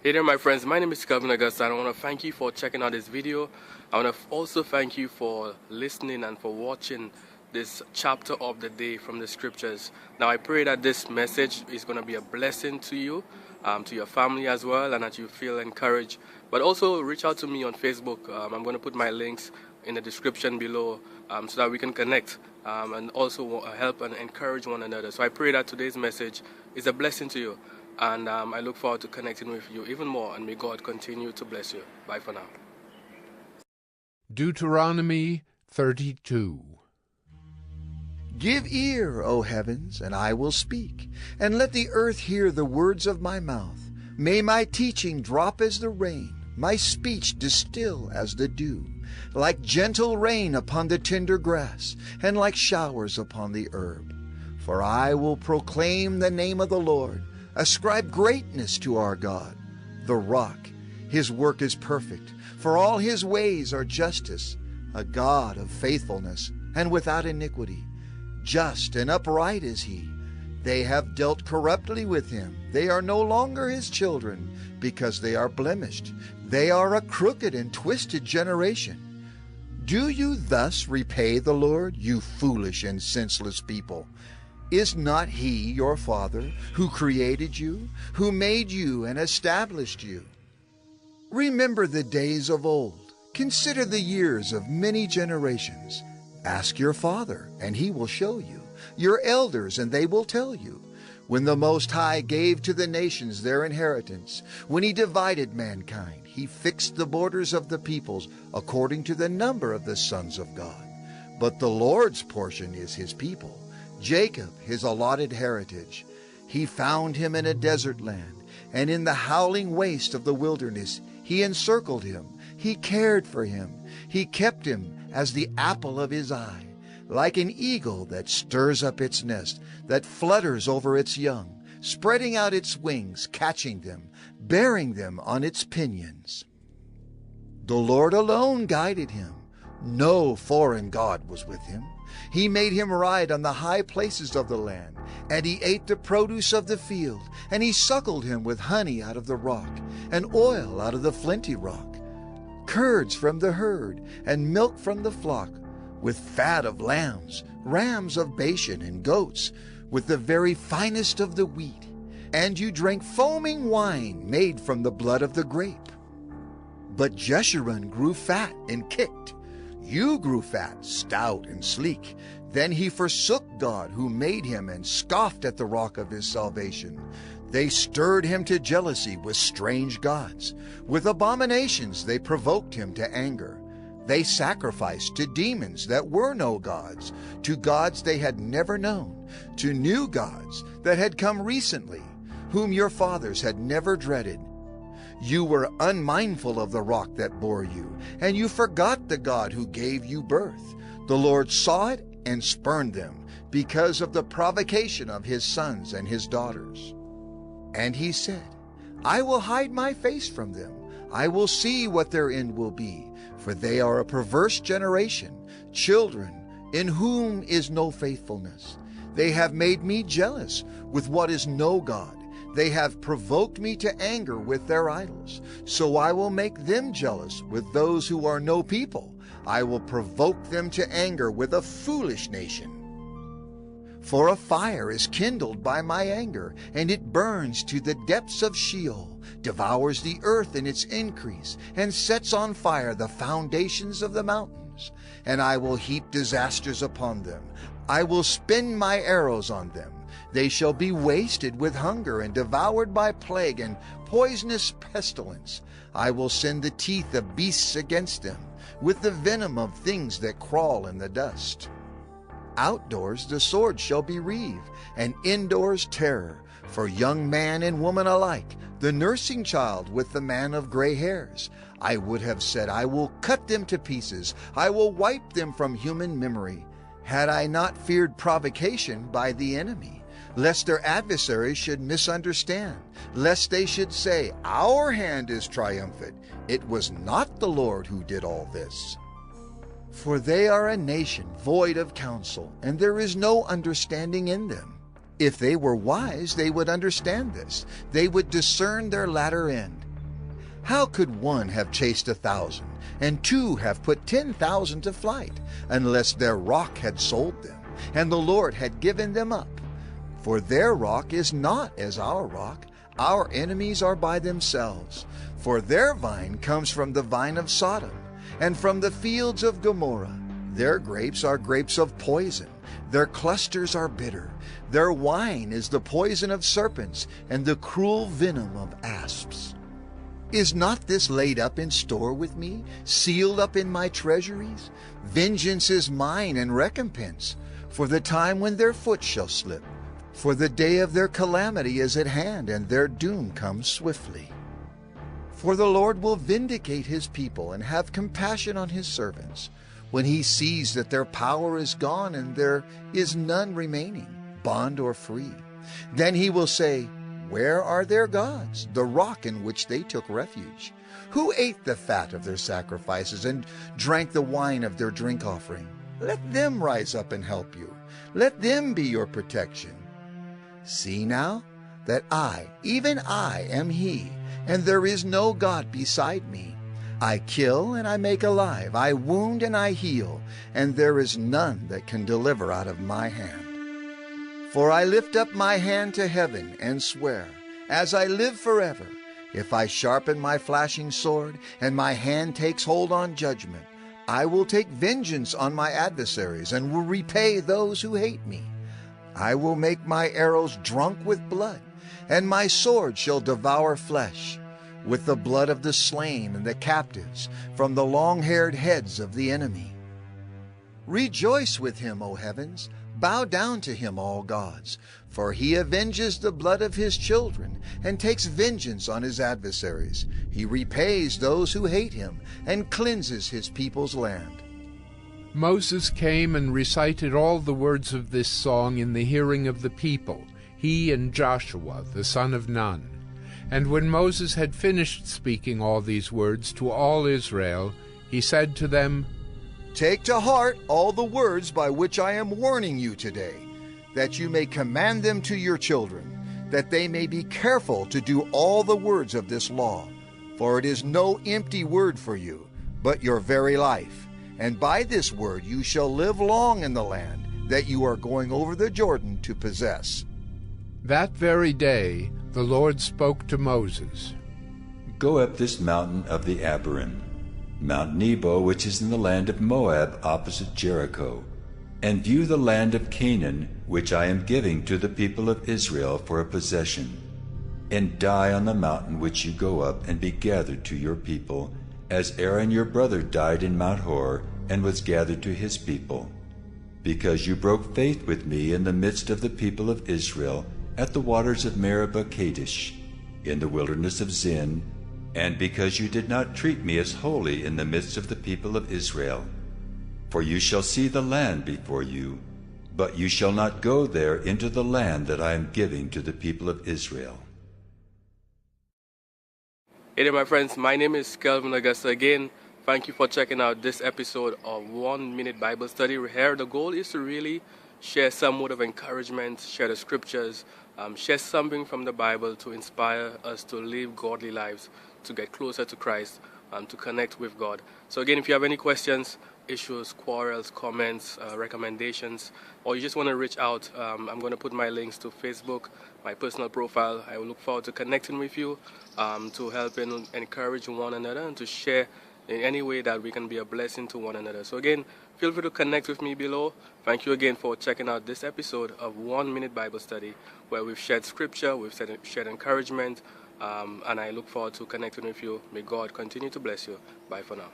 Hey there my friends, my name is Kevin Augusta and I want to thank you for checking out this video. I want to also thank you for listening and for watching this chapter of the day from the scriptures. Now I pray that this message is going to be a blessing to you, to your family as well, and that you feel encouraged. But also reach out to me on Facebook. I'm going to put my links in the description below so that we can connect and also help and encourage one another. So I pray that today's message is a blessing to you. And I look forward to connecting with you even more, and may God continue to bless you. Bye for now. Deuteronomy 32. Give ear, O heavens, and I will speak, and let the earth hear the words of my mouth. May my teaching drop as the rain, my speech distill as the dew, like gentle rain upon the tender grass, and like showers upon the herb. For I will proclaim the name of the Lord. Ascribe greatness to our God, the rock. His work is perfect, for all his ways are justice, a God of faithfulness and without iniquity. Just and upright is he. They have dealt corruptly with him. They are no longer his children, because they are blemished. They are a crooked and twisted generation. Do you thus repay the Lord, you foolish and senseless people? Is not he your Father, who created you, who made you and established you? Remember the days of old. Consider the years of many generations. Ask your father, and he will show you, your elders, and they will tell you. When the Most High gave to the nations their inheritance, when he divided mankind, he fixed the borders of the peoples according to the number of the sons of God. But the Lord's portion is his people, Jacob his allotted heritage. He found him in a desert land, and in the howling waste of the wilderness he encircled him. He cared for him. He kept him as the apple of his eye, like an eagle that stirs up its nest, that flutters over its young, spreading out its wings, catching them, bearing them on its pinions. The Lord alone guided him. No foreign god was with him. He made him ride on the high places of the land, and he ate the produce of the field, and he suckled him with honey out of the rock, and oil out of the flinty rock, curds from the herd, and milk from the flock, with fat of lambs, rams of Bashan, and goats, with the very finest of the wheat. And you drank foaming wine made from the blood of the grape. But Jeshurun grew fat and kicked. You grew fat, stout, and sleek. Then he forsook God who made him and scoffed at the rock of his salvation. They stirred him to jealousy with strange gods. With abominations they provoked him to anger. They sacrificed to demons that were no gods, to gods they had never known, to new gods that had come recently, whom your fathers had never dreaded. You were unmindful of the rock that bore you, and you forgot the God who gave you birth. The Lord saw it and spurned them, because of the provocation of his sons and his daughters. And he said, I will hide my face from them. I will see what their end will be, for they are a perverse generation, children in whom is no faithfulness. They have made me jealous with what is no God. They have provoked me to anger with their idols. So I will make them jealous with those who are no people. I will provoke them to anger with a foolish nation. For a fire is kindled by my anger, and it burns to the depths of Sheol, devours the earth in its increase, and sets on fire the foundations of the mountains. And I will heap disasters upon them. I will spin my arrows on them. They shall be wasted with hunger and devoured by plague and poisonous pestilence. I will send the teeth of beasts against them, with the venom of things that crawl in the dust. Outdoors the sword shall be reaved, and indoors terror, for young man and woman alike, the nursing child with the man of gray hairs. I would have said, I will cut them to pieces. I will wipe them from human memory, had I not feared provocation by the enemy, lest their adversaries should misunderstand, lest they should say, our hand is triumphant. It was not the Lord who did all this. For they are a nation void of counsel, and there is no understanding in them. If they were wise, they would understand this. They would discern their latter end. How could one have chased 1,000, and two have put 10,000 to flight, unless their rock had sold them, and the Lord had given them up? For their rock is not as our rock, our enemies are by themselves. For their vine comes from the vine of Sodom, and from the fields of Gomorrah. Their grapes are grapes of poison, their clusters are bitter. Their wine is the poison of serpents, and the cruel venom of asps. Is not this laid up in store with me, sealed up in my treasuries? Vengeance is mine and recompense, for the time when their foot shall slip. For the day of their calamity is at hand, and their doom comes swiftly. For the Lord will vindicate his people and have compassion on his servants, when he sees that their power is gone and there is none remaining, bond or free. Then he will say, Where are their gods, the rock in which they took refuge? Who ate the fat of their sacrifices and drank the wine of their drink offering? Let them rise up and help you. Let them be your protection. See now that I, even I, am he, and there is no God beside me. I kill and I make alive, I wound and I heal, and there is none that can deliver out of my hand. For I lift up my hand to heaven and swear, as I live forever, if I sharpen my flashing sword, and my hand takes hold on judgment, I will take vengeance on my adversaries, and will repay those who hate me. I will make my arrows drunk with blood, and my sword shall devour flesh, with the blood of the slain and the captives, from the long-haired heads of the enemy. Rejoice with him, O heavens, bow down to him, all gods, for he avenges the blood of his children, and takes vengeance on his adversaries. He repays those who hate him, and cleanses his people's land. Moses came and recited all the words of this song in the hearing of the people, he and Joshua the son of Nun. And when Moses had finished speaking all these words to all Israel, he said to them, Take to heart all the words by which I am warning you today, that you may command them to your children, that they may be careful to do all the words of this law. For it is no empty word for you, but your very life. And by this word you shall live long in the land that you are going over the Jordan to possess. That very day the Lord spoke to Moses. Go up this mountain of the Abiram, Mount Nebo, which is in the land of Moab opposite Jericho, and view the land of Canaan, which I am giving to the people of Israel for a possession, and die on the mountain which you go up, and be gathered to your people, as Aaron your brother died in Mount Hor, and was gathered to his people, because you broke faith with me in the midst of the people of Israel, at the waters of Meribah Kadesh, in the wilderness of Zin, and because you did not treat me as holy in the midst of the people of Israel. For you shall see the land before you, but you shall not go there into the land that I am giving to the people of Israel. Hey there, my friends. My name is Kelvin Augusta again. Thank you for checking out this episode of 1 Minute Bible Study. Here, the goal is to really share some word of encouragement, share the scriptures, share something from the Bible to inspire us to live godly lives, to get closer to Christ, and to connect with God. So again, if you have any questions, issues, quarrels, comments, recommendations, or you just want to reach out, I'm going to put my links to Facebook, my personal profile. I will look forward to connecting with you, to help and encourage one another, and to share in any way that we can be a blessing to one another. So again, feel free to connect with me below. Thank you again for checking out this episode of 1 Minute Bible Study, where we've shared scripture, we've shared encouragement, and I look forward to connecting with you. May God continue to bless you. Bye for now.